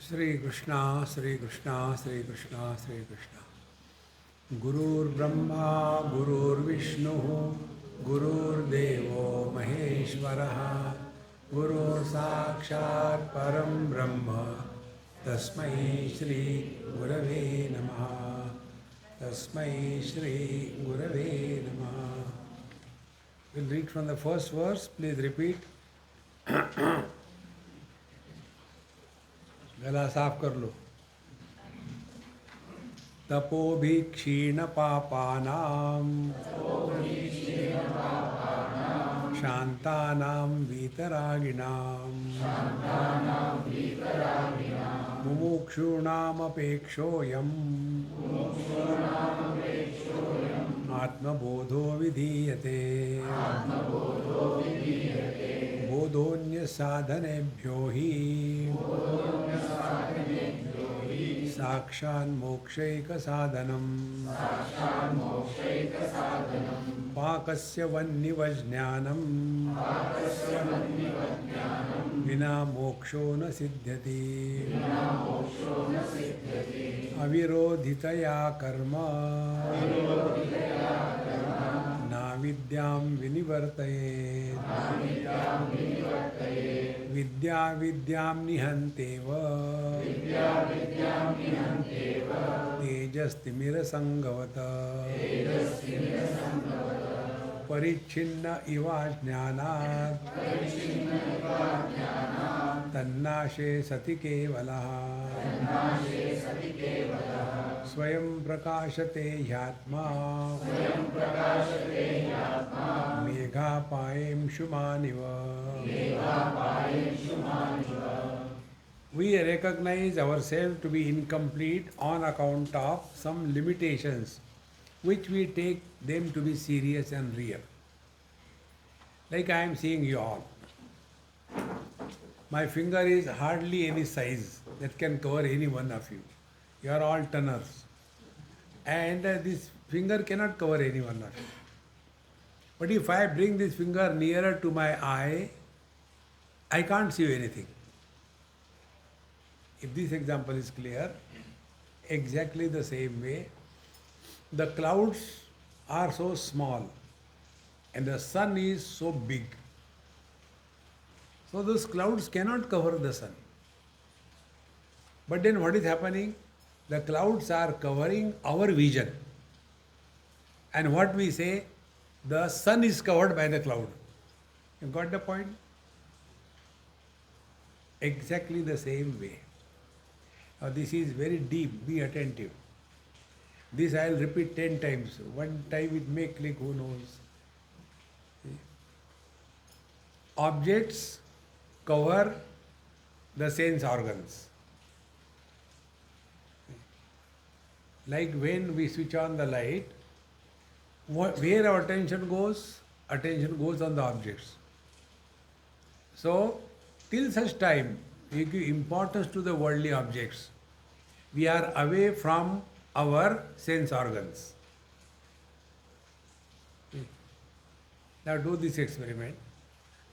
Shri Krishna, Shri Krishna, Shri Krishna, Shri Krishna. Gurur Brahma, Gurur Vishnu, Gurur Devo Maheshwaraha, Gurur Sakshat Param Brahma, Tasmai Shri Gurave Namaha, Tasmai Shri Gurave Namaha. We'll read from the first verse, please repeat. गला साफ कर लो. तपोभि क्षीण पापानां शान्तानां वीतरागिणां मुमुक्षूणामपेक्षोऽयम् आत्मबोधो विधीयते. बोधोऽन्य साधनेभ्यो हि साक्षान्मोक्षैक साधनम्. पाकस्य वह्निवज्ञानम् विना मोक्षो न सिद्ध्यति. अविरोधितया कर्म नाविद्यां विनिवर्तयेत्. विद्या विद्यां निहन्तेव तेजस्तिमिरसङ्गवत. परिच्छिन्न इवा ज्ञानात् तन्नाशे सति केवलः. स्वयं प्रकाशते ह्यात्मा मेघापायेषुमानिव. We recognize ourselves to be incomplete on account of some limitations which we take them to be serious and real. Like I am seeing you all. My finger is hardly any size that can cover any one of you. You are all tonners. And this finger cannot cover any one of you. But if I bring this finger nearer to my eye, I can't see anything. If this example is clear, exactly the same way, the clouds are so small and the sun is so big. So those clouds cannot cover the sun. But then what is happening? The clouds are covering our vision. And what we say, the sun is covered by the cloud. You got the point? Exactly the same way. Now this is very deep, be attentive. This I will repeat 10 times. One time it may click, who knows. Objects cover the sense organs. Like when we switch on the light, where our attention goes on the objects. So, till such time we give importance to the worldly objects, we are away from our sense organs. Now do this experiment.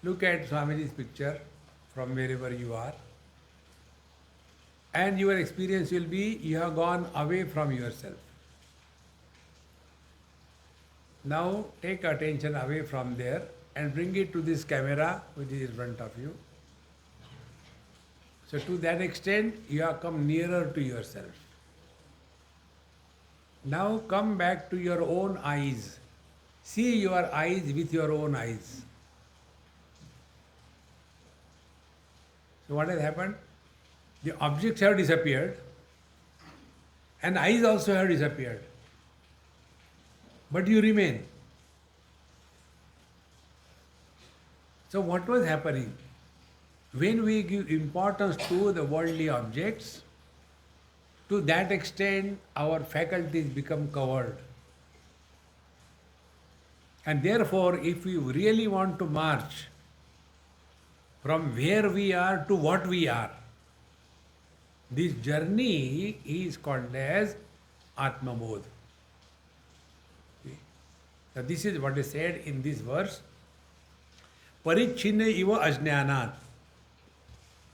Look at Swamiji's picture from wherever you are. And your experience will be, you have gone away from yourself. Now take attention away from there and bring it to this camera which is in front of you. So to that extent, you have come nearer to yourself. Now come back to your own eyes. See your eyes with your own eyes. So what has happened? The objects have disappeared and eyes also have disappeared. But you remain. So what was happening? When we give importance to the worldly objects, to that extent our faculties become covered. And therefore, if we really want to march from where we are to what we are, this journey is called as Atmabodha. So this is what is said in this verse. Parichinna iva ajnanat.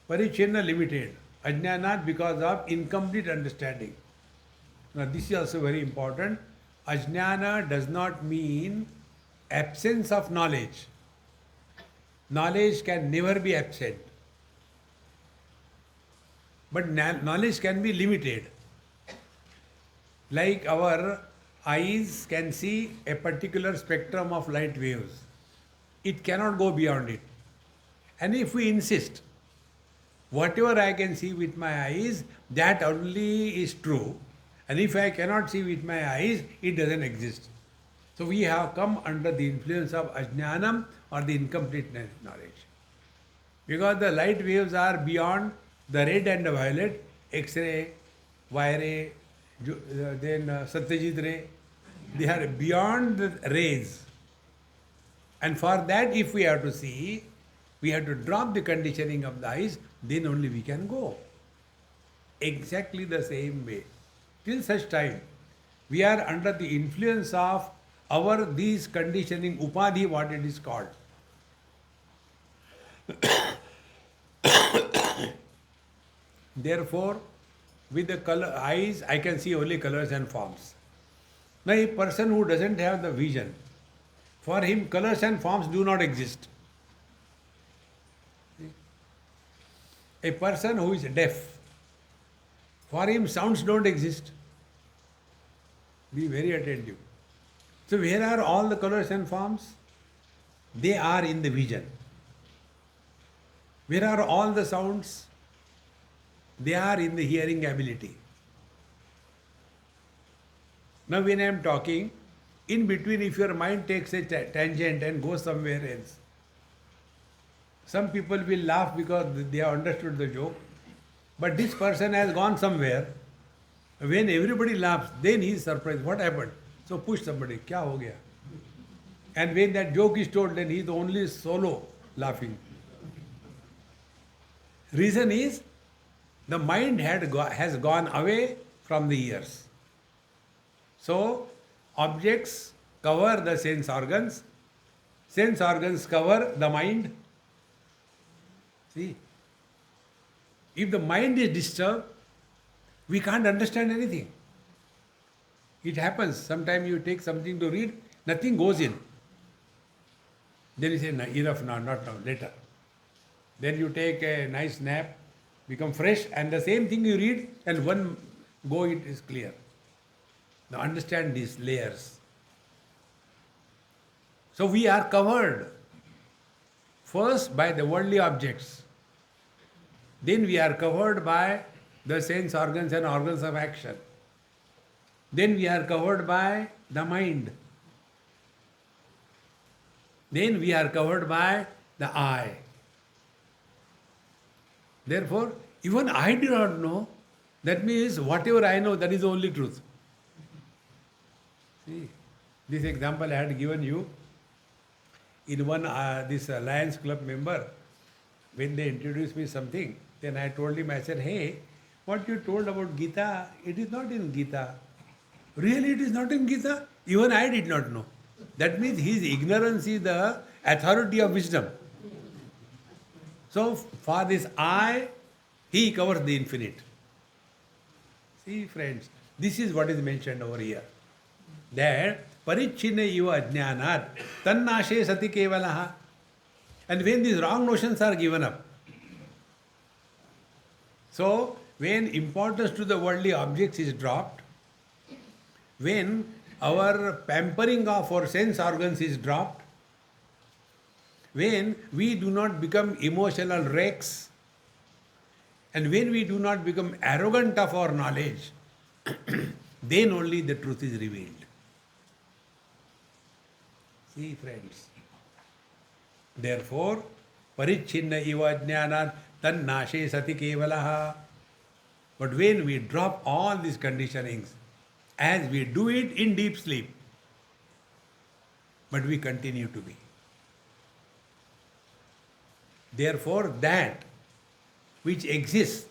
Parichinna, limited. Ajnanat because of incomplete understanding. Now this is also very important. Ajnana does not mean absence of knowledge. Knowledge can never be absent. But knowledge can be limited. Like our eyes can see a particular spectrum of light waves. It cannot go beyond it. And if we insist, whatever I can see with my eyes, that only is true. And if I cannot see with my eyes, it doesn't exist. So we have come under the influence of ajnanam or the incomplete knowledge. Because the light waves are beyond the red and the violet, X-ray, Y-ray, then Satyajit ray, they are beyond the rays. And for that, if we have to see, we have to drop the conditioning of the eyes, then only we can go. Exactly the same way. Till such time, we are under the influence of our these conditioning, upadhi, what it is called. Therefore, with the color eyes, I can see only colors and forms. Now, a person who doesn't have the vision, for him colors and forms do not exist. A person who is deaf, for him sounds don't exist. Be very attentive. So where are all the colors and forms? They are in the vision. Where are all the sounds? They are in the hearing ability. Now when I am talking, in between if your mind takes a tangent and goes somewhere else, some people will laugh because they have understood the joke, but this person has gone somewhere. When everybody laughs, then he is surprised. What happened? So push somebody. Kya ho gaya? And when that joke is told, then he is only solo laughing. Reason is, the mind has gone away from the ears. So, objects cover the sense organs cover the mind. See, if the mind is disturbed, we can't understand anything. It happens. Sometimes you take something to read, nothing goes in. Then you say, no, enough now, not now, later. Then you take a nice nap, become fresh, and the same thing you read, and one go it is clear. Now understand these layers. So we are covered first by the worldly objects. Then we are covered by the sense organs and organs of action. Then we are covered by the mind. Then we are covered by the eye. Therefore, even I do not know. That means whatever I know, that is the only truth. See, this example I had given you in one this Lions Club member. When they introduced me something, then I told him, I said, hey, what you told about Gita, it is not in Gita. Really, it is not in Gita? Even I did not know. That means his ignorance is the authority of wisdom. So, for this I, he covers the infinite. See, friends, this is what is mentioned over here. That parichinna iva ajnanat tannashe sati kevalaha. And when these wrong notions are given up, so when importance to the worldly objects is dropped, when our pampering of our sense organs is dropped, when we do not become emotional wrecks, and when we do not become arrogant of our knowledge, then only the truth is revealed. See, friends. Therefore, parichinna iva jnanat tannashe sati kevalaha. But when we drop all these conditionings, as we do it in deep sleep, but we continue to be. Therefore, that which exists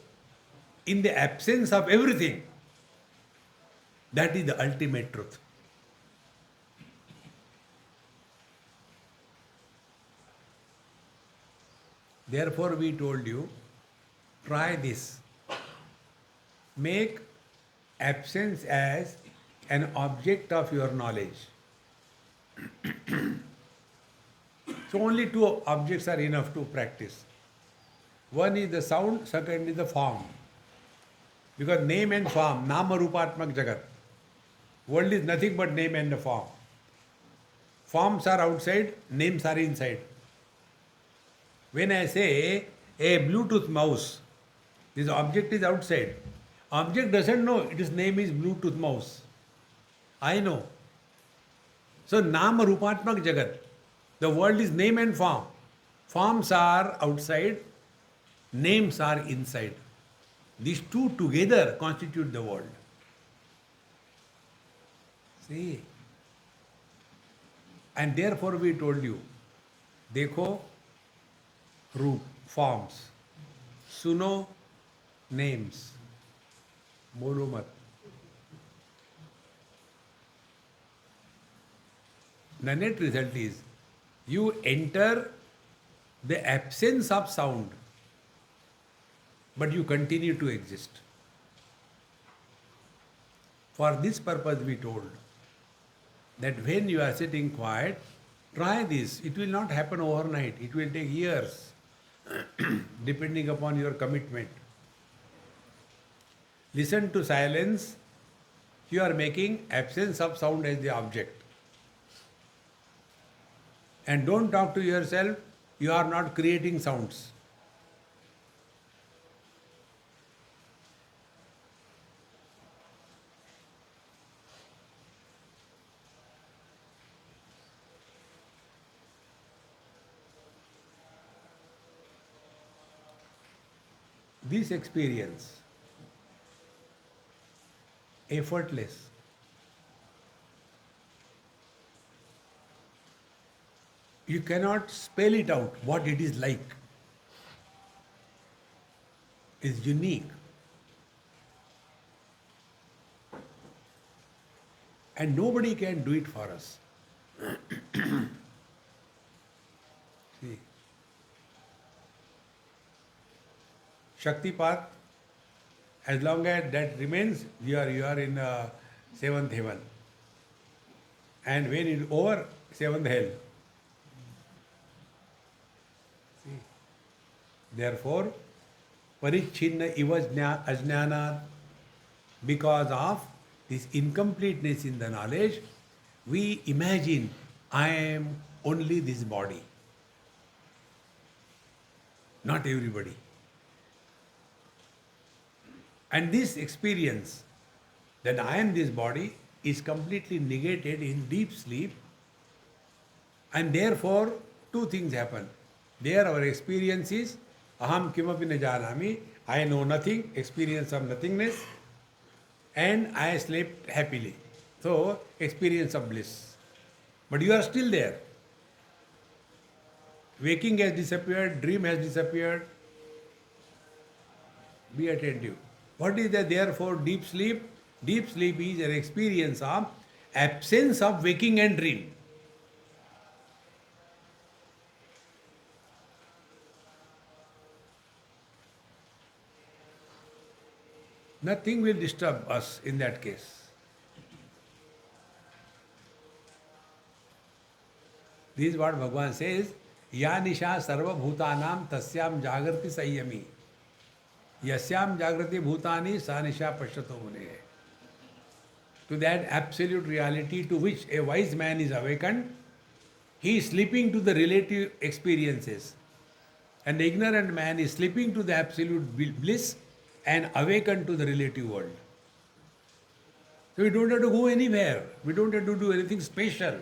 in the absence of everything, that is the ultimate truth. Therefore, we told you, try this. Make absence as an object of your knowledge. So only two objects are enough to practice. One is the sound, second is the form. Because name and form, nama rupatmak jagat. World is nothing but name and the form. Forms are outside, names are inside. When I say a Bluetooth mouse, this object is outside. Object doesn't know its name is Bluetooth mouse. I know. So Nama Rupatmak Jagat. The world is name and form. Forms are outside, names are inside. These two together constitute the world. See? And therefore we told you, देखो रूप, forms, सुनो, names, बोलो मत. The net result is you enter the absence of sound, but you continue to exist. For this purpose we told that when you are sitting quiet, try this. It will not happen overnight. It will take years, depending upon your commitment. Listen to silence. You are making absence of sound as the object. And don't talk to yourself. You are not creating sounds. This experience, effortless, you cannot spell it out what it is like. It's unique. And nobody can do it for us. See. Shaktipat, as long as that remains, you are in seventh heaven. And when it is over, seventh hell. See. Therefore, parichinna iva ajnanat, because of this incompleteness in the knowledge, we imagine I am only this body. Not everybody. And this experience that I am this body is completely negated in deep sleep, and therefore two things happen. There our experience is aham kimapi na janami, I know nothing, experience of nothingness, and I slept happily. So experience of bliss. But you are still there. Waking has disappeared, dream has disappeared. Be attentive. What is the therefore deep sleep? Deep sleep is an experience of absence of waking and dream. Nothing will disturb us in that case. This is what Bhagavan says, Ya nisha sarva bhutanam tasyam jagrati sayyami. Yasyam jagrati bhutani sa nisha pashyato mune. To that absolute reality to which a wise man is awakened, he is sleeping to the relative experiences. And the ignorant man is sleeping to the absolute bliss and awakened to the relative world. So we don't have to go anywhere. We don't have to do anything special.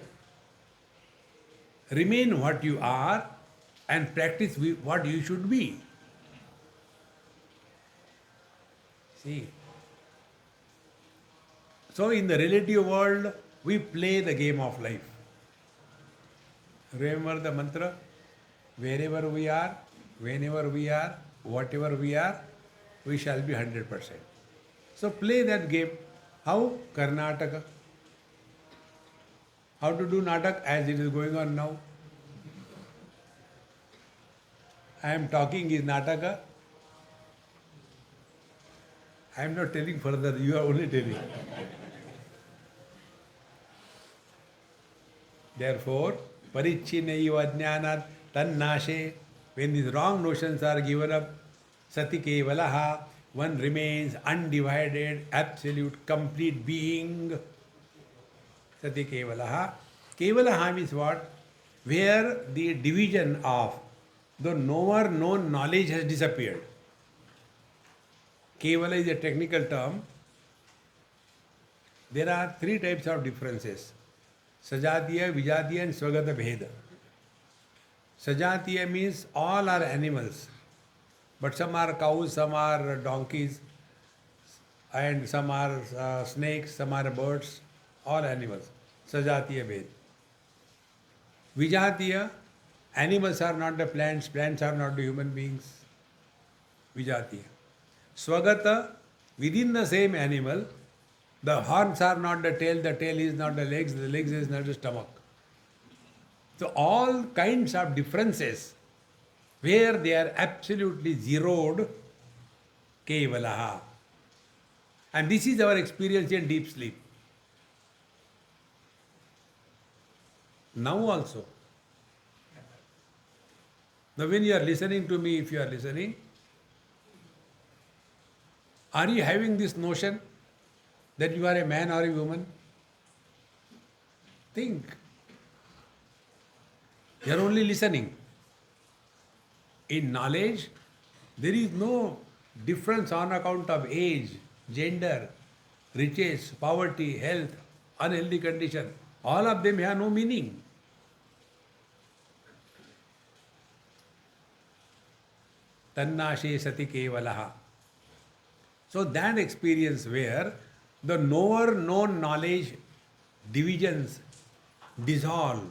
Remain what you are and practice what you should be. See. So in the relative world, we play the game of life. Remember the mantra? Wherever we are, whenever we are, whatever we are, we shall be 100%. So play that game. How? Karnataka. How to do Natak as it is going on now? I am talking is Nataka. I am not telling further, you are only telling. Therefore, parichinaiva jnanat tannashe, when these wrong notions are given up, sati kevalaha, one remains undivided, absolute, complete being. Sati kevalaha. Kevalaha means what? Where the division of the knower known knowledge has disappeared. Kevala is a technical term. There are three types of differences. Sajatiya, Vijatiya and Swagata Bheda. Sajatiya means all are animals. But some are cows, some are donkeys, and some are snakes, some are birds, all animals. Sajatiya Bhed. Vijatiya, animals are not the plants, plants are not the human beings. Vijatiya. Swagata, within the same animal, the horns are not the tail is not the legs is not the stomach. So all kinds of differences where they are absolutely zeroed, kevalaha. And this is our experience in deep sleep. Now also. Now when you are listening to me, if you are listening, are you having this notion that you are a man or a woman? Think. You are only listening. In knowledge, there is no difference on account of age, gender, riches, poverty, health, unhealthy condition. All of them have no meaning. Tannashe sati kevalaha. So that experience where the knower known knowledge divisions dissolve.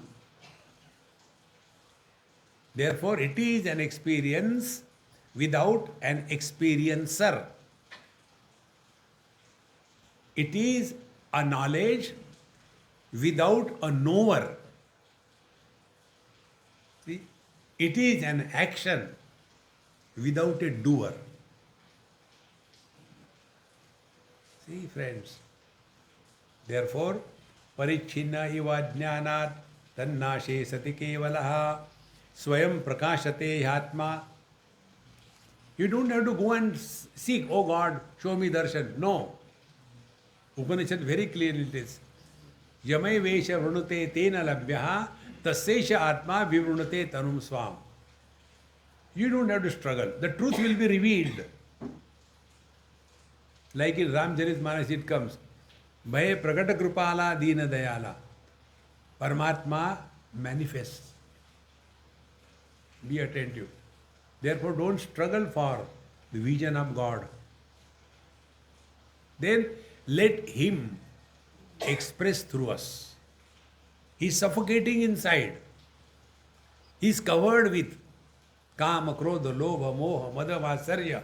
Therefore, it is an experience without an experiencer. It is a knowledge without a knower. See? It is an action without a doer. See, friends. Therefore, parichinna iva jnanat tannashe sati kevalaha swayam prakashate atma. You don't have to go and seek, oh God, show me darshan. No. Upanishad very clearly it is. Yamai vesha vrunute tena labhyaha tassesha atma vivrunate tanum swam. You don't have to struggle. The truth will be revealed. Like in Ramcharitmanas it comes. Bhaya pragata krupala dina dayala. Paramatma manifests. Be attentive. Therefore don't struggle for the vision of God. Then let Him express through us. He is suffocating inside. He is covered with Kama, Krodha, Lobha, Moha, Mada, Vasarya,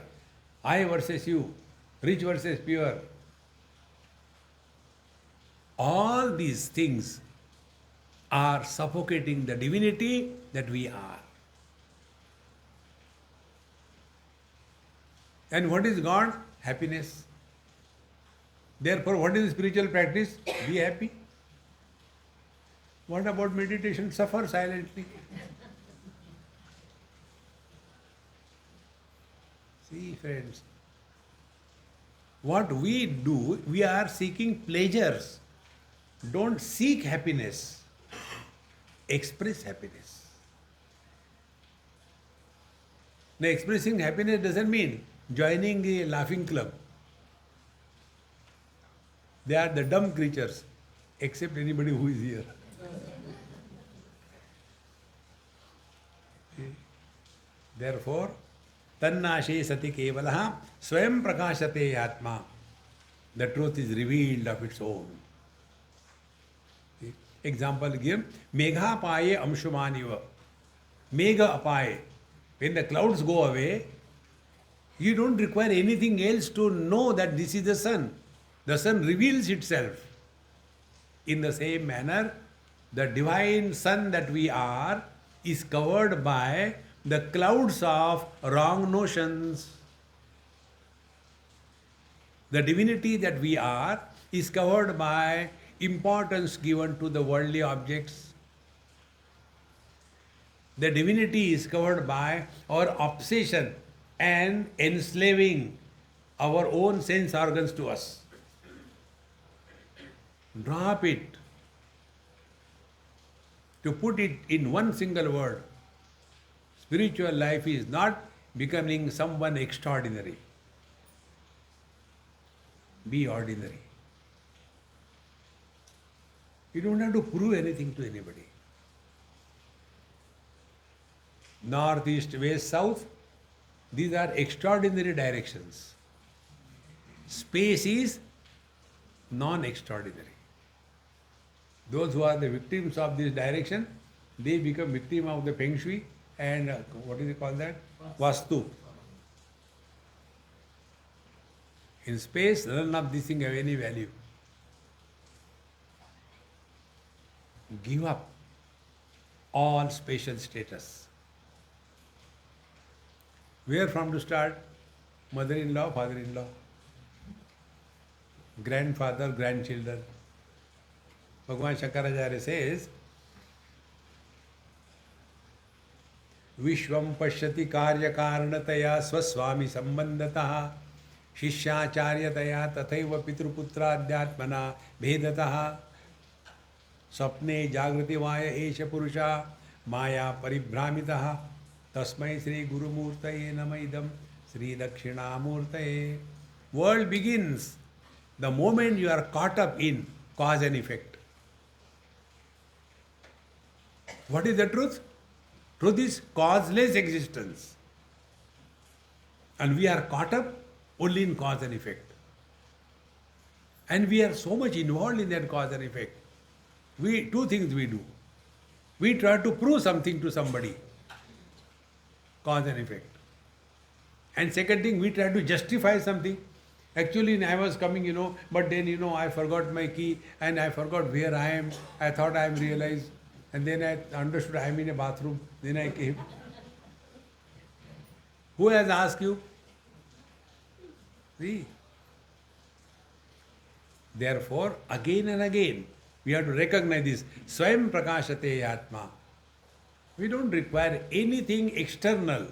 I versus you, rich versus pure. All these things are suffocating the divinity that we are. And what is God? Happiness. Therefore, what is spiritual practice? Be happy. What about meditation? Suffer silently. See, friends, what we do, we are seeking pleasures. Don't seek happiness. Express happiness. Now, expressing happiness doesn't mean joining the laughing club. They are the dumb creatures, except anybody who is here. Therefore, tannashe sati kevalaha swayam prakashate atma. The truth is revealed of its own. Example give, megha apaye amshumaniva. Megha apaye. When the clouds go away, you don't require anything else to know that this is the sun. The sun reveals itself. In the same manner, the divine sun that we are is covered by the clouds of wrong notions. The divinity that we are is covered by importance given to the worldly objects. The divinity is covered by our obsession and enslaving our own sense organs to us. Drop it. To put it in one single word, spiritual life is not becoming someone extraordinary. Be ordinary. You don't have to prove anything to anybody. North, east, west, south, these are extraordinary directions. Space is non-extraordinary. Those who are the victims of this direction, they become victim of the Feng Shui and what do they call that? Vastu. In space, none of these things have any value. Give up all spatial status. Where from to start? Mother-in-law, father-in-law, grandfather, grandchildren. Bhagavan Shankaracharya says, Vishvam pashyati karya karanataya swaswami sambandataha शिष्याचार्यतया तथैव पितृपुत्राद्यात्मना भेदतः स्वप्ने जागृतिवाय एष पुरुषा माया परिभ्रामितः तस्मै श्री गुरुमूर्तये नमः इदं श्री दक्षिणामूर्तये. World begins the moment you are caught up in cause and effect. What is the truth? Truth is causeless existence. And we are caught up only in cause and effect. And we are so much involved in that cause and effect. Two things we do. We try to prove something to somebody. Cause and effect. And second thing, we try to justify something. Actually, I was coming, but then, I forgot my key and I forgot where I am. I thought I am realized. And then I understood I am in a bathroom. Then I came. Who has asked you? See? Therefore, again and again, we have to recognize this. Swayam prakashate atma. We don't require anything external.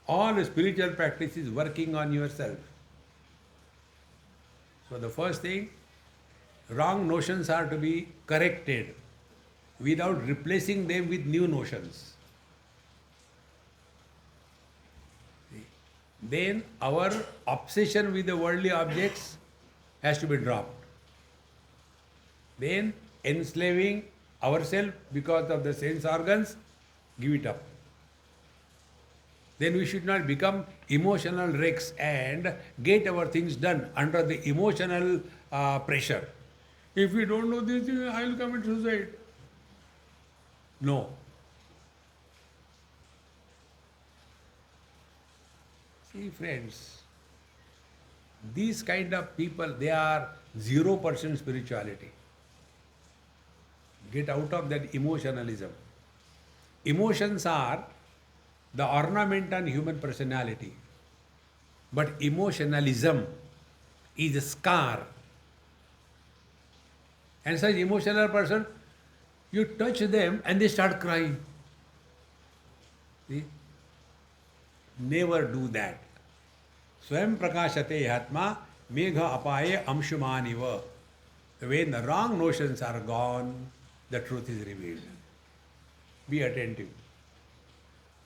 All spiritual practice is working on yourself. So the first thing, wrong notions are to be corrected without replacing them with new notions. Then our obsession with the worldly objects has to be dropped. Then enslaving ourselves because of the sense organs, give it up. Then we should not become emotional wrecks and get our things done under the emotional pressure. If we don't know this thing, I will commit suicide. No. See, friends, these kind of people, they are 0% spirituality. Get out of that emotionalism. Emotions are the ornament on human personality. But emotionalism is a scar. And such emotional person, you touch them and they start crying. See? Never do that. Swayam prakashate atma megha apaye amshumaniva. When the wrong notions are gone, the truth is revealed. Be attentive.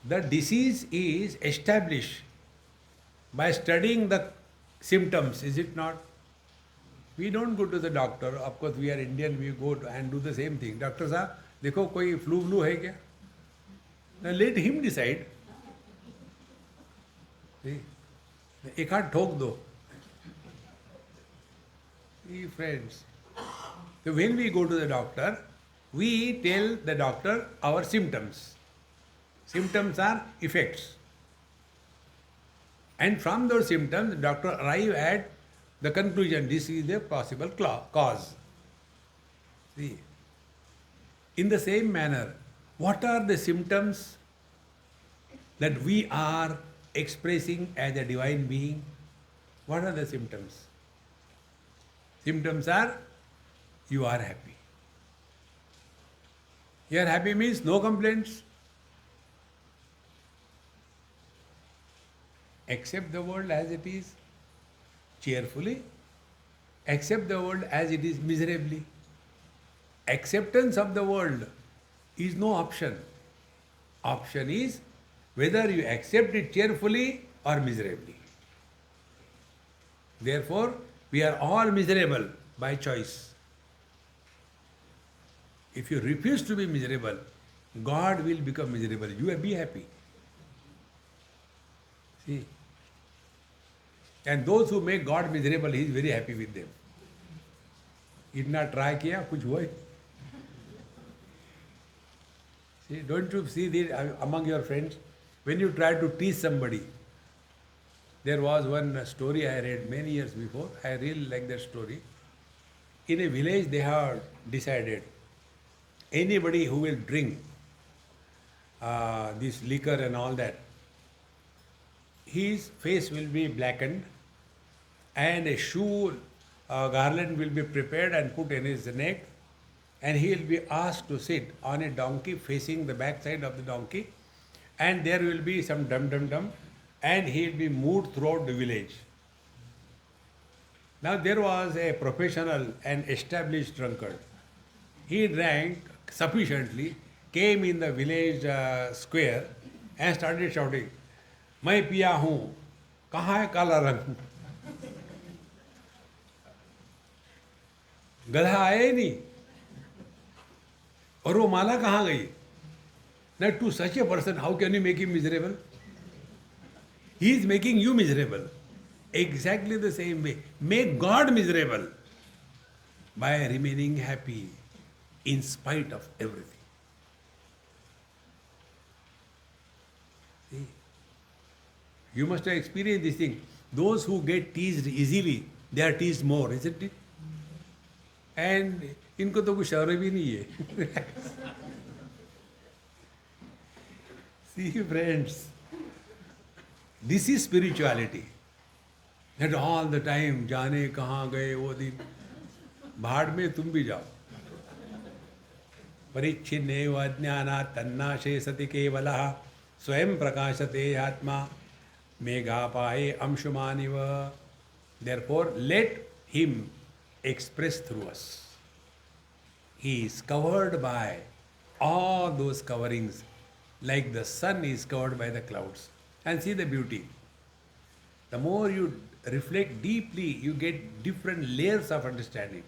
The disease is established by studying the symptoms, is it not? We don't go to the doctor. Of course, we are Indian, we go and do the same thing. Doctor साहब, देखो कोई flu है क्या? Now let him decide. See? एक हाथ ठोक दो. See, friends. So when we go to the doctor, we tell the doctor our symptoms. Symptoms are effects. And from those symptoms, the doctor arrive at the conclusion, this is the possible cause. See, in the same manner, what are the symptoms that we are expressing as a divine being? What are the symptoms? Symptoms are you are happy. You are happy means no complaints. Accept the world as it is cheerfully. Accept the world as it is miserably. Acceptance of the world is no option. Option is whether you accept it cheerfully or miserably. Therefore, we are all miserable by choice. If you refuse to be miserable, God will become miserable. You will be happy. See? And those who make God miserable, He is very happy with them. इतना try किया कुछ हुआ? See, don't you see this among your friends? When you try to teach somebody, there was one story I read many years before. I really like that story. In a village, they have decided anybody who will drink this liquor and all that, his face will be blackened and a shoe garland will be prepared and put in his neck, and he will be asked to sit on a donkey facing the backside of the donkey, and there will be some dum, and he will be moved throughout the village. Now there was a professional and established drunkard. He drank sufficiently, came in the village square and started shouting, मैं पिया हूँ, कहाँ है काला रंग? गधा आया ही नहीं, और वो माला कहाँ गई? Now to such a person, how can you make him miserable? He is making you miserable. Exactly the same way. Make God miserable by remaining happy in spite of everything. See? You must have experienced this thing. Those who get teased easily, they are teased more, isn't it? And इनको तो कुछ शर्म भी नहीं है. See friends, this is spirituality. That all the time जाने कहाँ गए वो दिन, भाड़ में तुम भी जाओ. परिच्छिन्नेव अज्ञानात् तन्नाशे सति केवलः स्वयं प्रकाशते आत्मा मेघापाये अंशुमानिव. Therefore, let him express through us. He is covered by all those coverings, like the sun is covered by the clouds. And see the beauty. The more you reflect deeply, you get different layers of understanding.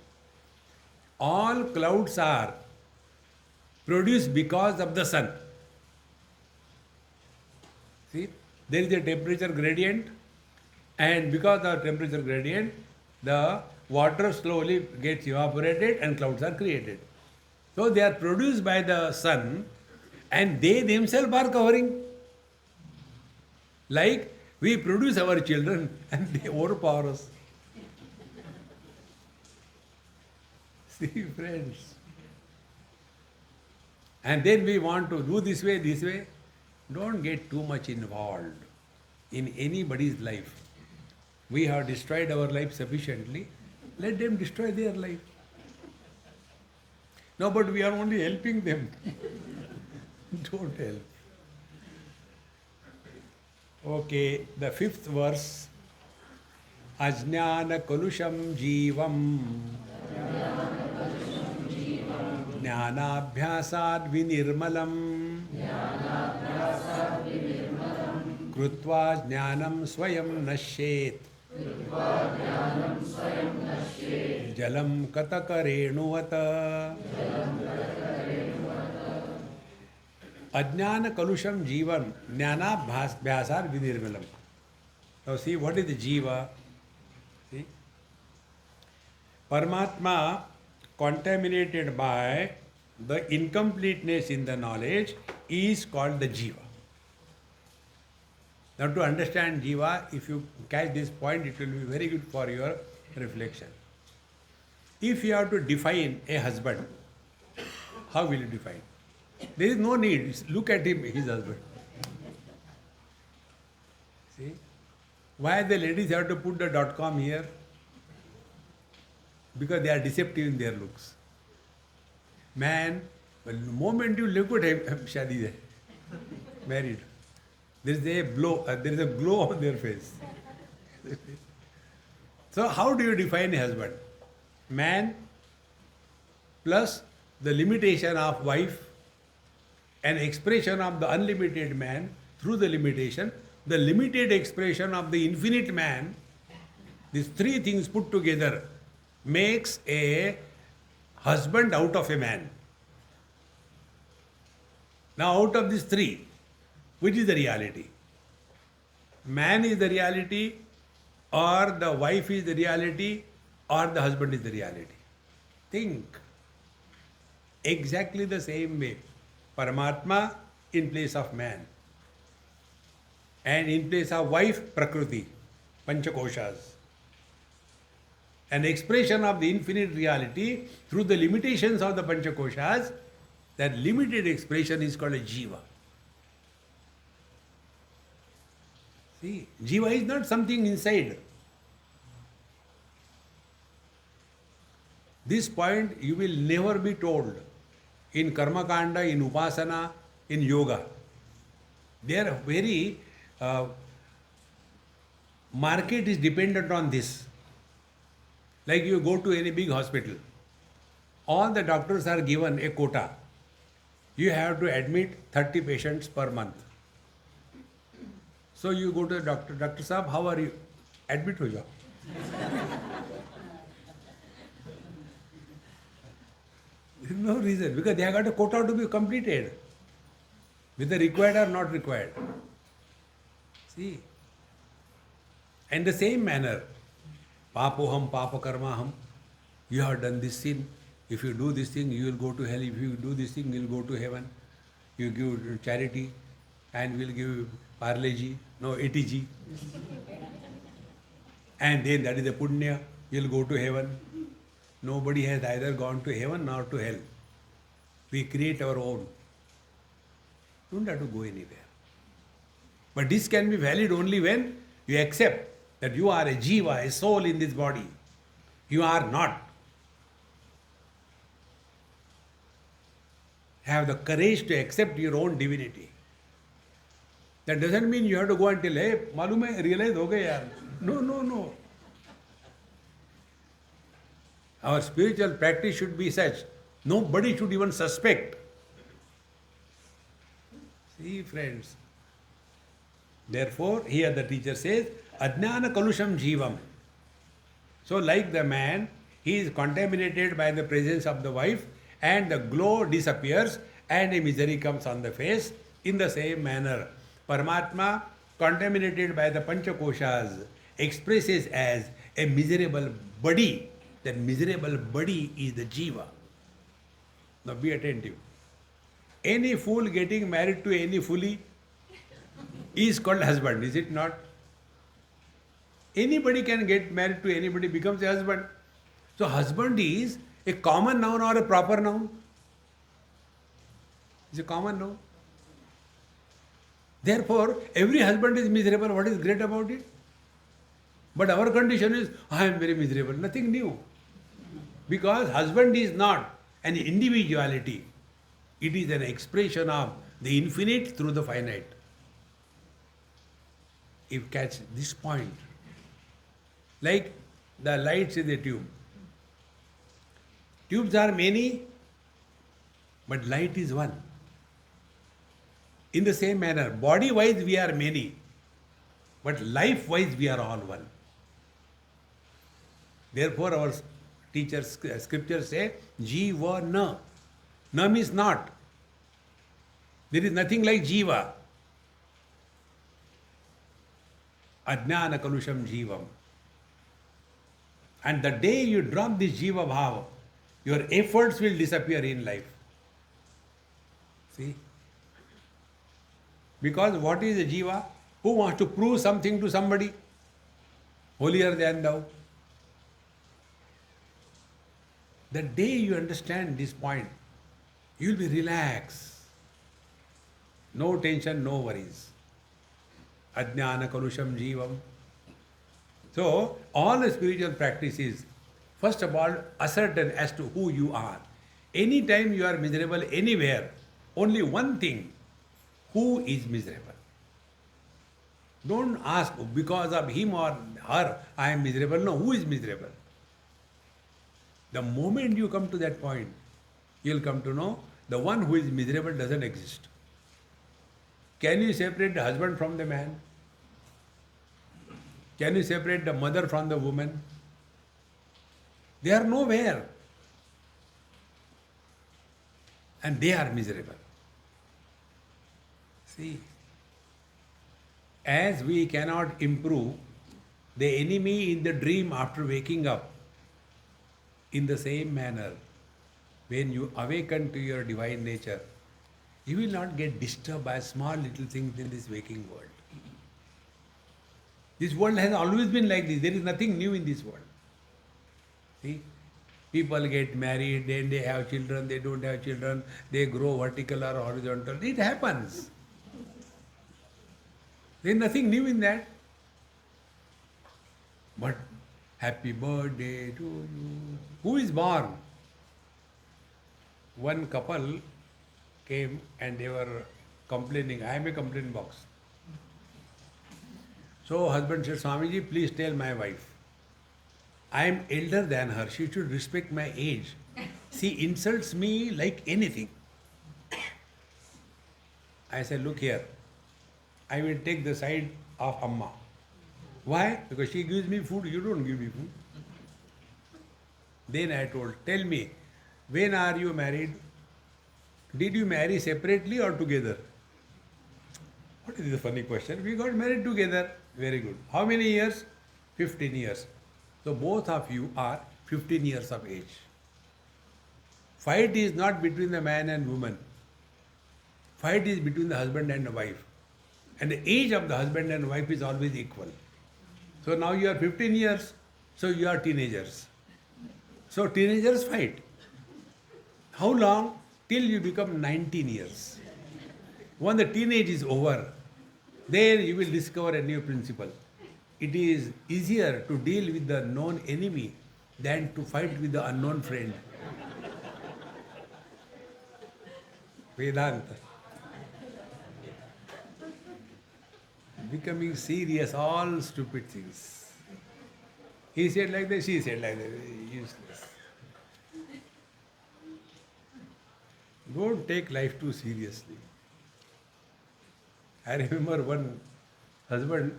All clouds are produced because of the sun. See, there is a temperature gradient, and because of the temperature gradient, the water slowly gets evaporated and clouds are created. So they are produced by the sun and they themselves are covering. Like we produce our children and they overpower us. See friends. And then we want to do this way, this way. Don't get too much involved in anybody's life. We have destroyed our life sufficiently. Let them destroy their life. No, but we are only helping them. Don't help. Okay, the fifth verse. Ajnana kalusham jivam jnanabhyasad vinirmalam krutva jnanam swayam nashet jalam katakarenuvata. Ajnana kalusham jivan jnana bhyasar vinirmalam. Now see, what is the jiva? See? Paramatma contaminated by the incompleteness in the knowledge is called the jiva. Now to understand jiva, if you catch this point, it will be very good for your reflection. If you have to define a husband, how will you define? There is no need. Look at him, his husband. See? Why the ladies have to put the .com here? because they are deceptive in their looks. Man, well, the moment you look at him, shadi hai, married. There is a glow on their face. So how do you define a husband? Man plus the limitation of wife, an expression of the unlimited man through the limited expression of the infinite man. These three things put together makes a husband out of a man. Now, out of these three, which is the reality? Man is the reality, or the wife is the reality, or the husband is the reality? Think. Exactly the same way. Paramatma in place of man. And in place of wife, Prakriti, Panchakoshas. An expression of the infinite reality through the limitations of the Panchakoshas, that limited expression is called a Jiva. See, Jiva is not something inside. This point you will never be told in Karma Kanda, in Upasana, in Yoga. They are very, market is dependent on this. Like you go to any big hospital, all the doctors are given a quota. You have to admit 30 patients per month. So you go to the doctor, Doctor Saab, how are you? Admit ho jao. There is no reason, because they have got a quota to be completed, whether required or not required. See? In the same manner, papoham, papakarmaham, you have done this sin. If you do this thing, you will go to hell. If you do this thing, you will go to heaven. You give charity, and we will give parleji, no, ATG. And then that is the punya, you will go to heaven. Nobody has either gone to heaven nor to hell. We create our own. Don't have to go anywhere. But this can be valid only when you accept that you are a jiva, a soul in this body. You are not. Have the courage to accept your own divinity. That doesn't mean you have to go and tell, hey, मालूम है, realize हो गया यार. No, no, no. Our spiritual practice should be such. Nobody should even suspect. See, friends. Therefore, here the teacher says, Ajnana Kalusham Jivam. So, like the man, he is contaminated by the presence of the wife, and the glow disappears, and a misery comes on the face. In the same manner, Paramatma, contaminated by the Panchakoshas, expresses as a miserable body. That miserable body is the jiva. Now be attentive. Any fool getting married to any foolie is called husband, is it not? Anybody can get married to anybody, becomes a husband. So husband is a common noun or a proper noun? It's a common noun. Therefore, every husband is miserable. What is great about it? But our condition is, I am very miserable. Nothing new. Because husband is not an individuality. It is an expression of the infinite through the finite. If you catch this point, like the lights in the tube. Tubes are many, but light is one. In the same manner, body-wise we are many, but life-wise we are all one. Therefore, our teachers, scriptures say, Jiva na. Na means not. There is nothing like Jiva. Ajnana Kalusham Jivam. And the day you drop this Jiva Bhava, your efforts will disappear in life. See? Because what is a Jiva? Who wants to prove something to somebody? Holier than thou. The day you understand this point, you will be relaxed. No tension, no worries. Ajnana Kalusham Jivam. So, all the spiritual practices First of all, ascertain as to who you are. Anytime you are miserable anywhere, only one thing, who is miserable? Don't ask because of him or her I am miserable. No, who is miserable? The moment you come to that point, you'll come to know the one who is miserable doesn't exist. Can you separate the husband from the man? Can you separate the mother from the woman? They are nowhere. And they are miserable. See, as we cannot improve the enemy in the dream after waking up, in the same manner, when you awaken to your divine nature, you will not get disturbed by small little things in this waking world. This world has always been like this. There is nothing new in this world. See? People get married, then they have children, they don't have children, they grow vertical or horizontal. It happens. There is nothing new in that. But happy birthday to you. Who is born? One couple came and they were complaining. I am a complaint box. So husband said, Swamiji, please tell my wife, I am elder than her. She should respect my age. She insults me like anything. I said, look here, I will take the side of Amma. Why? Because she gives me food, you don't give me food. Then I told, tell me, when are you married? Did you marry separately or together? What is the funny question? We got married together. Very good. How many years? 15 years. So both of you are 15 years of age. Fight is not between the man and woman. Fight is between the husband and the wife. And the age of the husband and wife is always equal. So now you are 15 years, so you are teenagers. So teenagers fight. How long? Till you become 19 years. When the teenage is over, then you will discover a new principle. It is easier to deal with the known enemy than to fight with the unknown friend. Vedanta. Becoming serious, all stupid things. He said like that, she said like that. Useless. Don't take life too seriously. I remember one husband,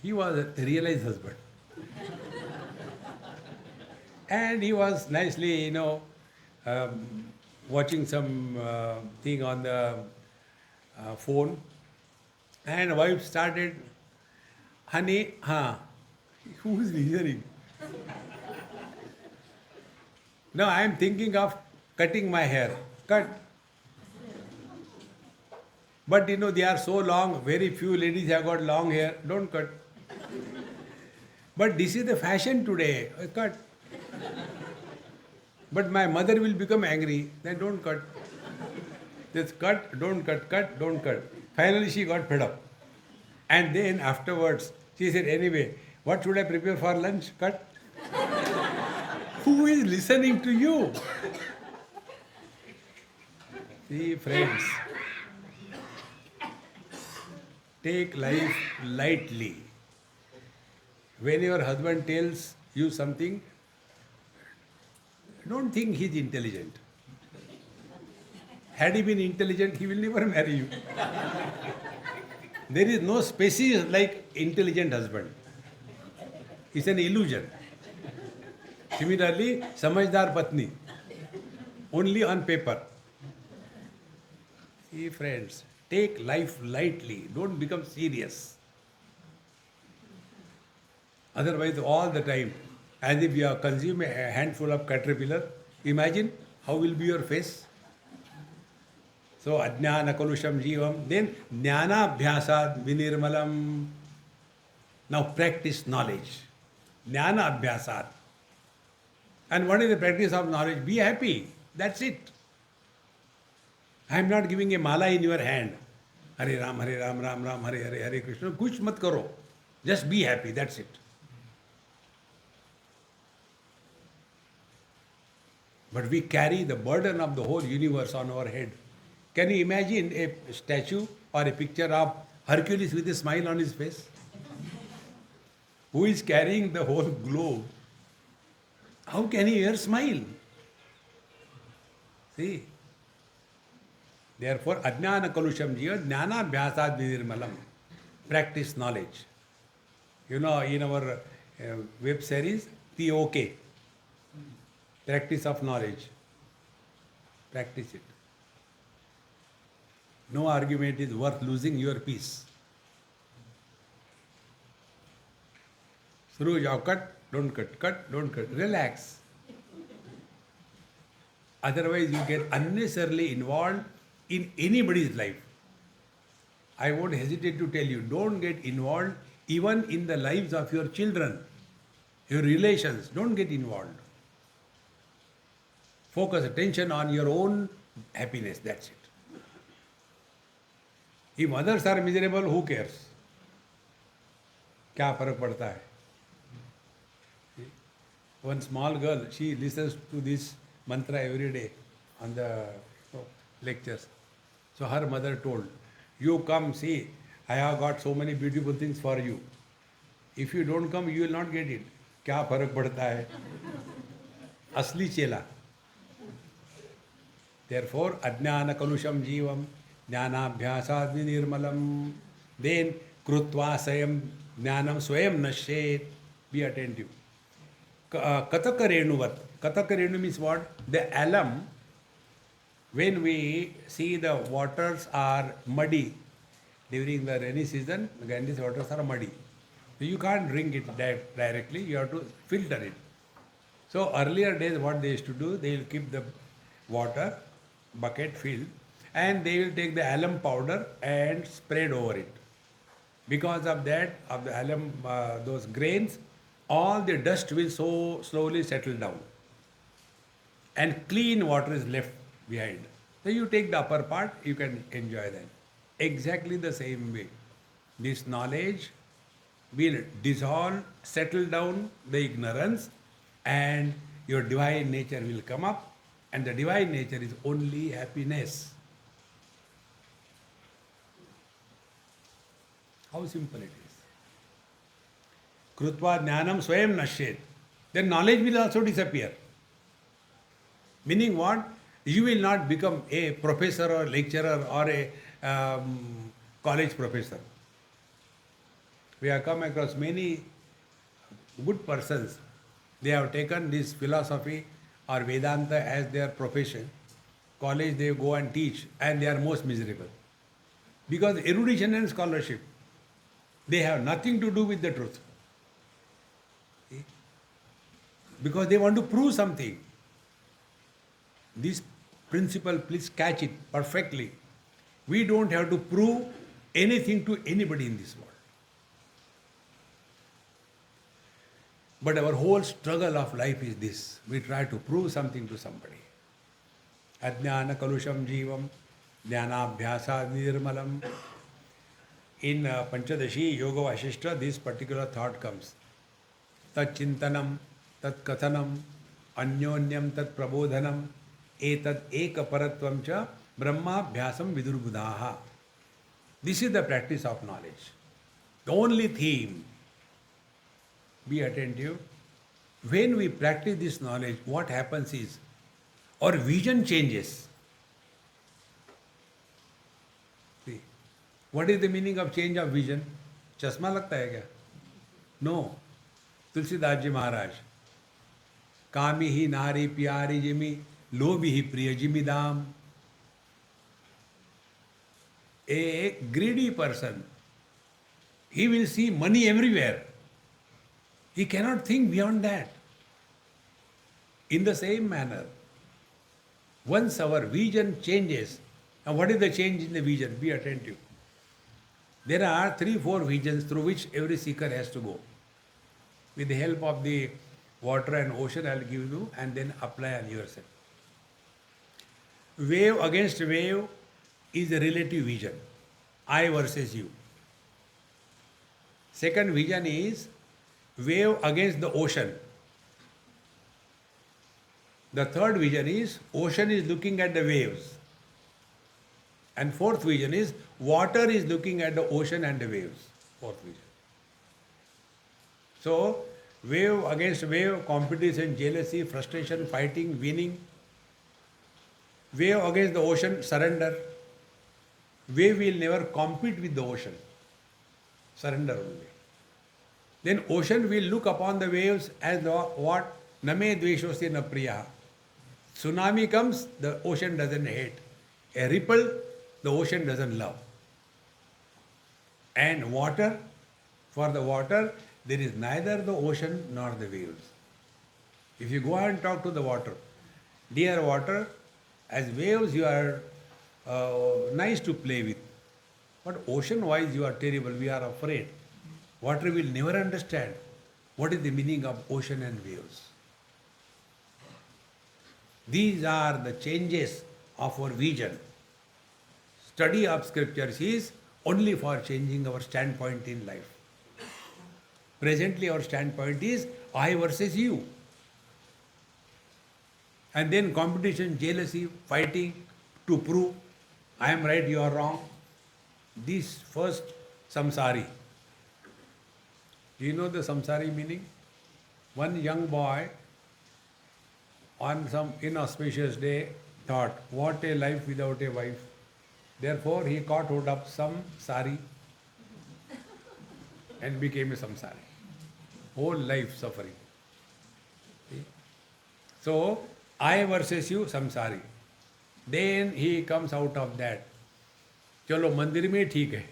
he was a realized husband. And he was nicely, watching some thing on the phone. And wife started, honey, who is hearing? Now I am thinking of cutting my hair. Cut. But they are so long, very few ladies have got long hair. Don't cut. But this is the fashion today. Cut. But my mother will become angry. Then don't cut. Just cut, don't cut, don't cut. Finally she got fed up. And then afterwards, she said, anyway, what should I prepare for lunch? Cut. Who is listening to you? See, friends, take life lightly. When your husband tells you something, don't think he's intelligent. Had he been intelligent, he will never marry you. There is no species like intelligent husband. It's an illusion. Similarly, Samajdar Patni, only on paper. See, friends, take life lightly. Don't become serious. Otherwise, all the time, as if you are consuming a handful of caterpillar, imagine how will be your face. So, ajnana kalusham jivam, then jnana abhyasad vinirmalam. Now practice knowledge. Jnana abhyasad. And what is the practice of knowledge? Be happy. That's it. I am not giving a mala in your hand. Hare Ram, Ram Ram, Hare Hare, Hare Krishna. Kuch mat karo. Just be happy. That's it. But we carry the burden of the whole universe on our head. Can you imagine a statue or a picture of Hercules with a smile on his face? Who is carrying the whole globe? How can he ever smile? See? Therefore, ajnana kalusham jiva jnana bhyasad vidirmalam. Practice knowledge. You know, in our web series, POK, practice of knowledge. Practice it. No argument is worth losing your peace. Through your cut, don't cut, don't cut. Relax. Otherwise, you get unnecessarily involved in anybody's life. I won't hesitate to tell you, don't get involved even in the lives of your children, your relations. Don't get involved. Focus attention on your own happiness. That's it. If others are miserable, who cares? क्या फर्क पड़ता है? One small girl, she listens to this mantra every day on the lectures. So her mother told, you come, see, I have got so many beautiful things for you. If you don't come, you will not get it. क्या फर्क पड़ता है? असली चेला. Therefore, ajnana kalusham jivam jnanabhyasad vinirmalam. Then krutva sayam jnanam swayam nashet. Be attentive. Kataka renuvat. Kataka renu means what? The alum, when we see the waters are muddy during the rainy season, again these waters are muddy. So you can't drink it directly, you have to filter it. So earlier days what they used to do, they will keep the water bucket filled and they will take the alum powder and spread over it. Because of that, of the alum, those grains, all the dust will so slowly settle down and clean water is left behind. So you take the upper part, you can enjoy that. Exactly the same way. This knowledge will dissolve, settle down the ignorance, and your divine nature will come up, and the divine nature is only happiness. How simple it is. Krutva jnanam swayam nashet. Then knowledge will also disappear. Meaning what? You will not become a professor or lecturer or a college professor. We have come across many good persons. They have taken this philosophy or Vedanta as their profession. College they go and teach and they are most miserable. Because erudition and scholarship, they have nothing to do with the truth. See? Because they want to prove something. This principle, please catch it perfectly. We don't have to prove anything to anybody in this world. But our whole struggle of life is this. We try to prove something to somebody. Ajnana kalusham jivam jnanabhyasa nirmalam. In Panchadashi Yoga Vasishta, this particular thought comes. Tat chintanam, tat kathanam, anyonyam tat prabodhanam, etat ekaparatvam cha brahmabhyasam vidurbuddhaha. This is the practice of knowledge. The only theme. Be attentive. When we practice this knowledge, what happens is our vision changes. See, what is the meaning of change of vision? चश्मा लगता है क्या? No. Tulsidas ji महाराज. कामी ही नारी प्यारी Jimmy, लोभी ही प्रिय Jimmy दाम. A greedy person, he will see money everywhere. He cannot think beyond that. In the same manner, once our vision changes, and what is the change in the vision? Be attentive. There are 3-4 visions through which every seeker has to go. With the help of the water and ocean, I will give you and then apply on yourself. Wave against wave is a relative vision. I versus you. Second vision is wave against the ocean. The third vision is ocean is looking at the waves. And fourth vision is water is looking at the ocean and the waves. Fourth vision. So, wave against wave, competition, jealousy, frustration, fighting, winning. Wave against the ocean, surrender. Wave will never compete with the ocean. Surrender only. Then ocean will look upon the waves as what? Name dveshosya na priya. Tsunami comes, the ocean doesn't hate. A ripple, the ocean doesn't love. And water, for the water, there is neither the ocean nor the waves. If you go and talk to the water, dear water, as waves you are nice to play with. But ocean-wise you are terrible, we are afraid. Water will never understand what is the meaning of ocean and waves. These are the changes of our vision. Study of scriptures is only for changing our standpoint in life. Presently our standpoint is I versus you. And then competition, jealousy, fighting to prove I am right, you are wrong. This first samsari. Do you know the samsari meaning? One young boy on some inauspicious day thought, what a life without a wife. Therefore he caught hold of some sari and became a samsari. Whole life suffering. See? So, I versus you, samsari. Then he comes out of that. चलो मंदिर में ठीक है,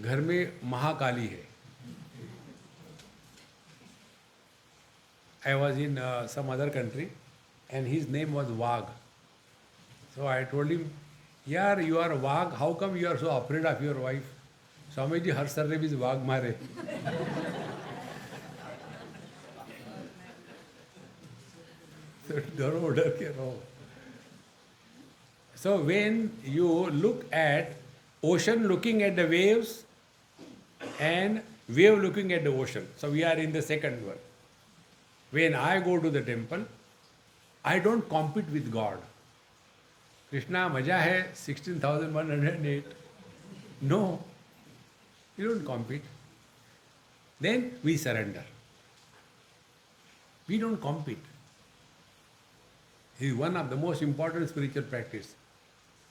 घर में महाकाली है. I was in some other country and his name was Wag. So I told him, यार you are Wag, how come you are so afraid of your wife? Swami ji हर सर्रे भी वाघ मारे. डरो डर के रहो. So when you look at ocean looking at the waves and wave looking at the ocean, so we are in the second one. When I go to the temple, I don't compete with God. Krishna मजा है 16,108. No, you don't compete. Then we surrender. We don't compete. This is one of the most important spiritual practice.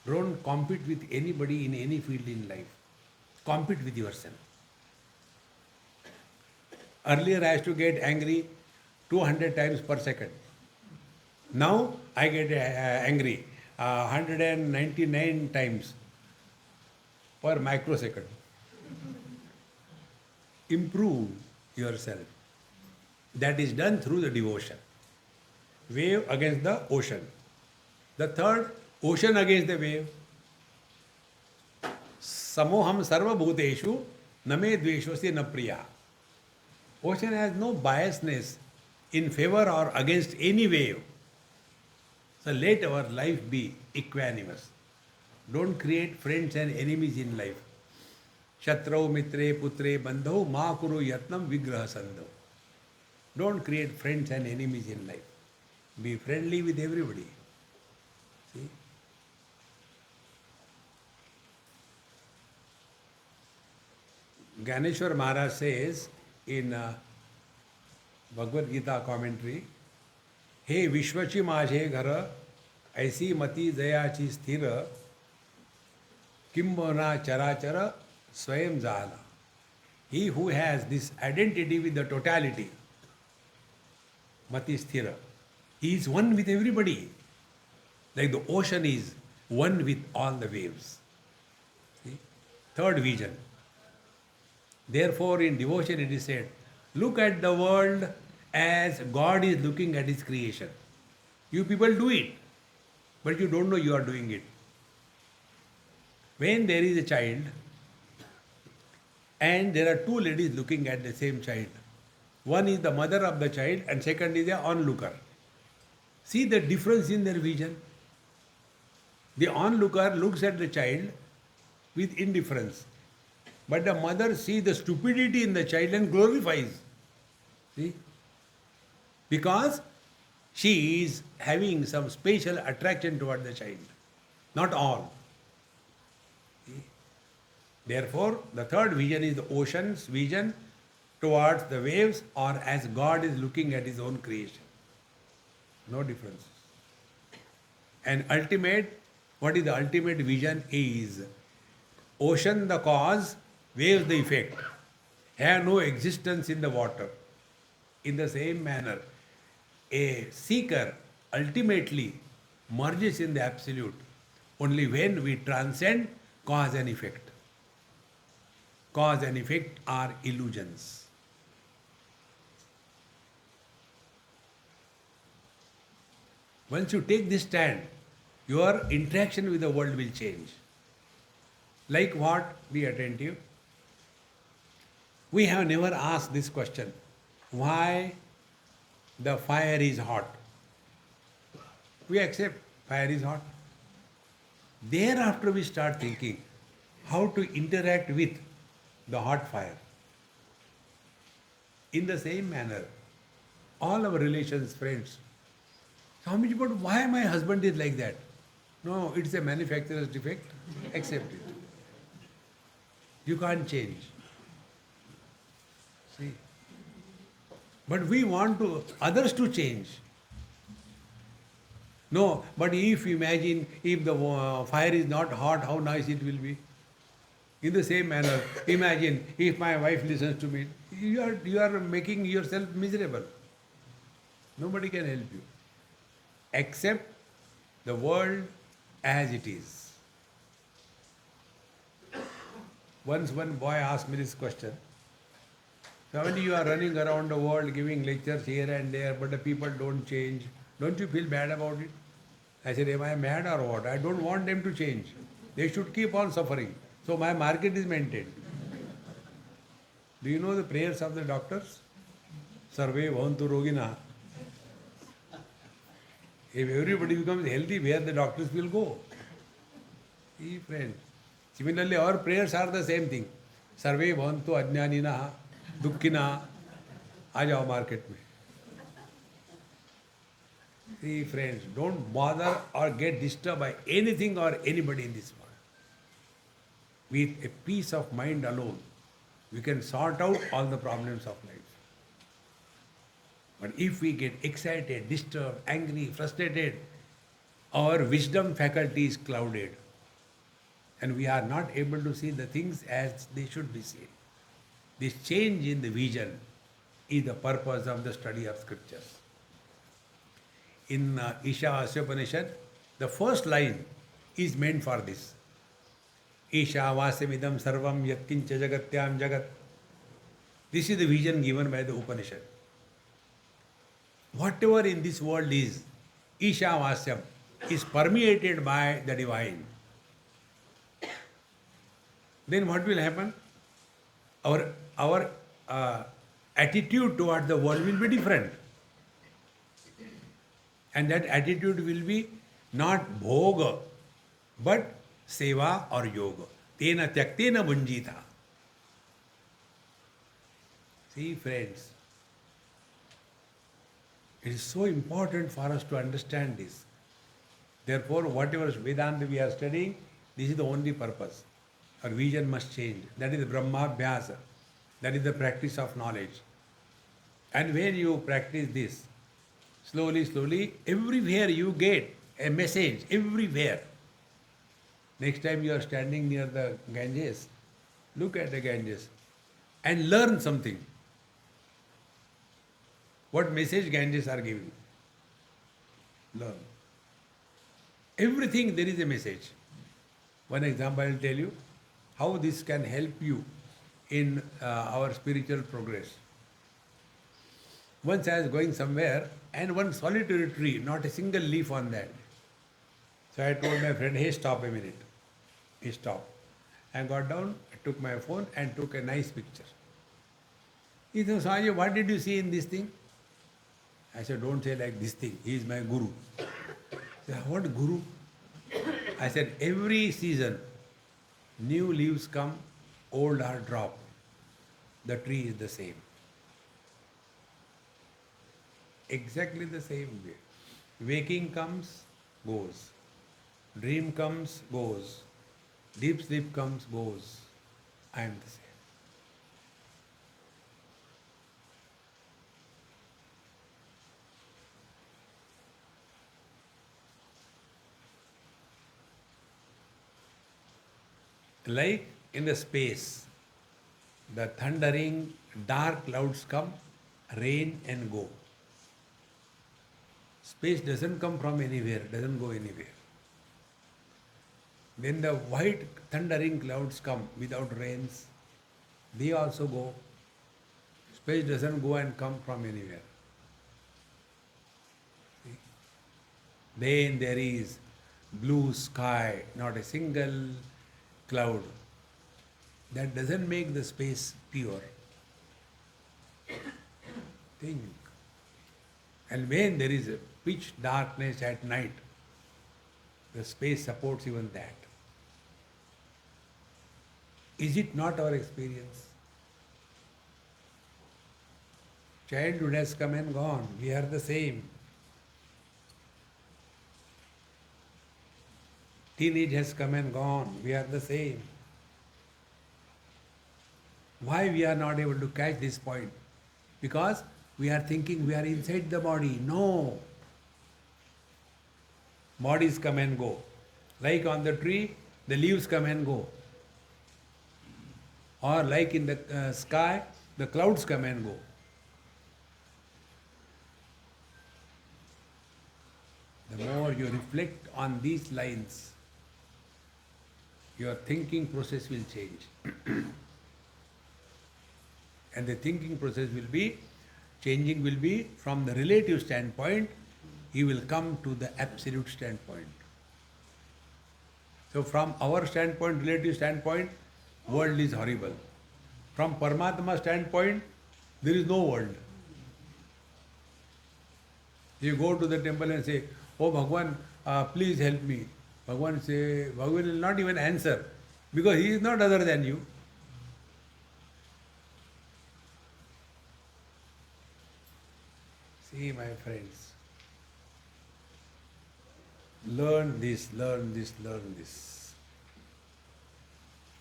Don't compete with anybody in any field in life. Compete with yourself. Earlier I used to get angry 200 times per second. Now I get angry 199 times per microsecond. Improve yourself. That is done through the devotion. Wave against the ocean. The third, ocean against the wave. Samoham sarva bhuteshu name dveshosya na priya. Ocean has no biasness in favor or against any wave. So let our life be equanimous. Don't create friends and enemies in life. Shatrau mitre putre bandhau ma kuru yatnam vigraha sandhau. Don't create friends and enemies in life. Be friendly with everybody. See? Ganeshwar Maharaj says in Bhagavad Gita commentary, हे विश्वची माझे घर ऐसी मती जयाची स्थिर किंबना चराचर स्वयं झाला. He who has this identity with the totality, mati sthira, he is one with everybody. Like the ocean is one with all the waves. See? Third vision. Therefore, in devotion it is said, look at the world as God is looking at His creation. You people do it, but you don't know you are doing it. When there is a child and there are two ladies looking at the same child, one is the mother of the child and second is the onlooker. See the difference in their vision. The onlooker looks at the child with indifference, but the mother sees the stupidity in the child and glorifies. See? Because she is having some special attraction toward the child. Not all. Therefore, the third vision is the ocean's vision towards the waves, or as God is looking at his own creation. No difference. And ultimate, what is the ultimate vision is ocean the cause, waves the effect, have no existence in the water. In the same manner, a seeker ultimately merges in the absolute only when we transcend cause and effect. Cause and effect are illusions. Once you take this stand, your interaction with the world will change. Like what? Be attentive. We have never asked this question. Why the fire is hot? We accept fire is hot. Thereafter we start thinking how to interact with the hot fire. In the same manner, all our relations, friends, Swamiji, but why my husband is like that? No, it's a manufacturer's defect. Accept it. You can't change. See? But we want others to change. No, but if imagine if the fire is not hot, how nice it will be. In the same manner, imagine if my wife listens to me, you are making yourself miserable. Nobody can help you. Accept the world as it is. Once one boy asked me this question. Swamiji, you are running around the world giving lectures here and there, but the people don't change. Don't you feel bad about it? I said, am I mad or what? I don't want them to change. They should keep on suffering. So my market is maintained. Do you know the prayers of the doctors? Sarve bhavantu rogina. If everybody becomes healthy, where the doctors will go? See, friends. Similarly, our prayers are the same thing. Sarve bhavantu ajnanina, dukkina, aa jao market mein. See, friends, don't bother or get disturbed by anything or anybody in this world. With a peace of mind alone, we can sort out all the problems of life. But if we get excited, disturbed, angry, frustrated, our wisdom faculty is clouded and we are not able to see the things as they should be seen. This change in the vision is the purpose of the study of scriptures. In Ishavasya Upanishad, the first line is meant for this. Ishavasya sarvam yatkincha jagatyam jagat. This is the vision given by the Upanishad. Whatever in this world is, Ishavasya is permeated by the divine. Then what will happen? Our attitude toward the world will be different. And that attitude will be not bhoga, but seva or yoga. Tena tyaktena bunjita. See, friends, it is so important for us to understand this. Therefore, whatever Vedanta we are studying, this is the only purpose. Our vision must change. That is the Brahmabhyasa. That is the practice of knowledge. And when you practice this, slowly, slowly, everywhere you get a message, everywhere. Next time you are standing near the Ganges, look at the Ganges and learn something. What message Ganges are giving? Learn. Everything there is a message. One example I will tell you how this can help you in our spiritual progress. Once I was going somewhere and one solitary tree, not a single leaf on that. So I told my friend, hey, stop a minute. He stopped. I got down, I took my phone and took a nice picture. He said, Swamiji, what did you see in this thing? I said, don't say like this thing. He is my guru. He said, what guru? I said, every season, new leaves come, old are dropped. The tree is the same. Exactly the same way. Waking comes, goes. Dream comes, goes. Deep sleep comes, goes. I am the same. Like in the space, the thundering dark clouds come, rain and go. Space doesn't come from anywhere, doesn't go anywhere. Then the white thundering clouds come without rains, they also go. Space doesn't go and come from anywhere. See? Then there is blue sky, not a single cloud. That doesn't make the space pure. Think. And when there is a pitch darkness at night, the space supports even that. Is it not our experience? Childhood has come and gone. We are the same. Teenage has come and gone. We are the same. Why we are not able to catch this point? Because we are thinking we are inside the body. No. Bodies come and go. Like on the tree, the leaves come and go. Or like in the sky, the clouds come and go. The more you reflect on these lines, your thinking process will change. And the thinking process will be, changing will be from the relative standpoint, he will come to the absolute standpoint. So from our standpoint, relative standpoint, world is horrible. From Paramatma standpoint, there is no world. You go to the temple and say, "Oh Bhagwan, please help me." Bhagwan will not even answer because he is not other than you. See, my friends, learn this, learn this, learn this.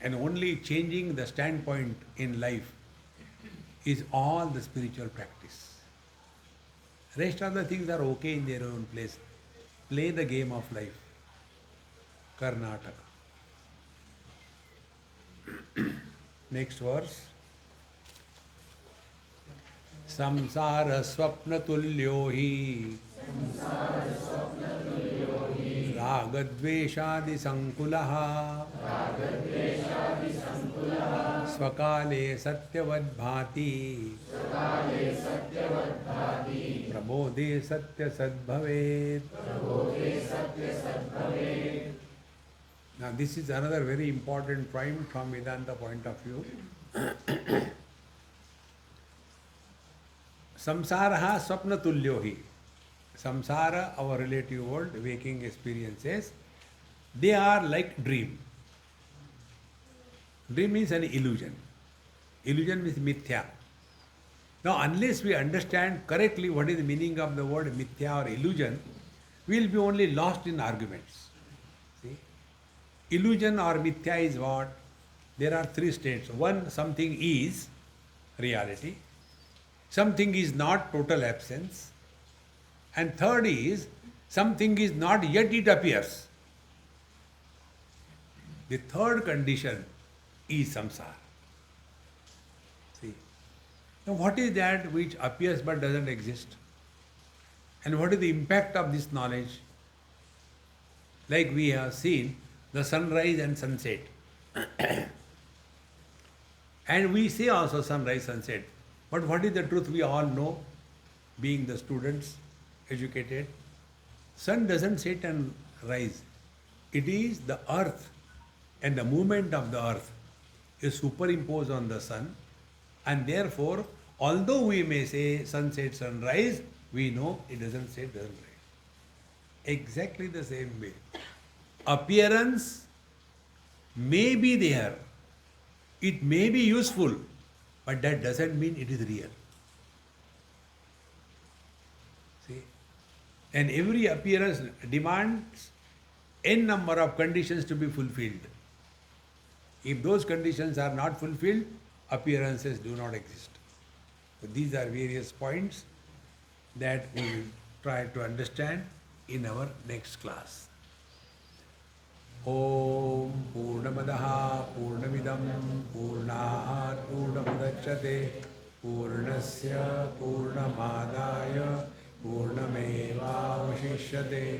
And only changing the standpoint in life is all the spiritual practice. Rest of the things are okay in their own place. Play the game of life. Karnataka. Next verse. Samsara swapna tulyo hi ragadveshadi sankulaha swakale satyavadbhati prabodhe satya sadbhavet. Now this is another very important point from Vedanta point of view. Samsara swapna tulyo hi. Samsara, our relative world, waking experiences, they are like dream. Dream means an illusion. Illusion means mithya. Now, unless we understand correctly what is the meaning of the word mithya or illusion, we will be only lost in arguments. See? Illusion or mithya is what? There are three states. One, something is reality. Something is not, total absence. And third is, something is not, yet it appears. The third condition is samsara. See? Now what is that which appears but doesn't exist? And what is the impact of this knowledge? Like we have seen the sunrise and sunset. And we say also sunrise, sunset. But what is the truth we all know, being the students, educated? Sun doesn't set and rise. It is the earth and the movement of the earth is superimposed on the sun, and therefore, although we may say sunset, sunrise, we know it doesn't set, doesn't rise. Exactly the same way. Appearance may be there, it may be useful, but that doesn't mean it is real. And every appearance demands n number of conditions to be fulfilled. If those conditions are not fulfilled, appearances do not exist. So these are various points that we will try to understand in our next class. Om Purnamadaha Purnamidam Purnat Purnamudachyate Purnasya Purnamadaya Purnamevavashishyate.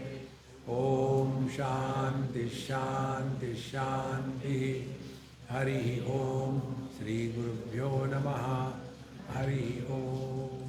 Om Shanti Shanti Shanti. Hari Om. Sri Gurubhyo Namaha. Hari Om.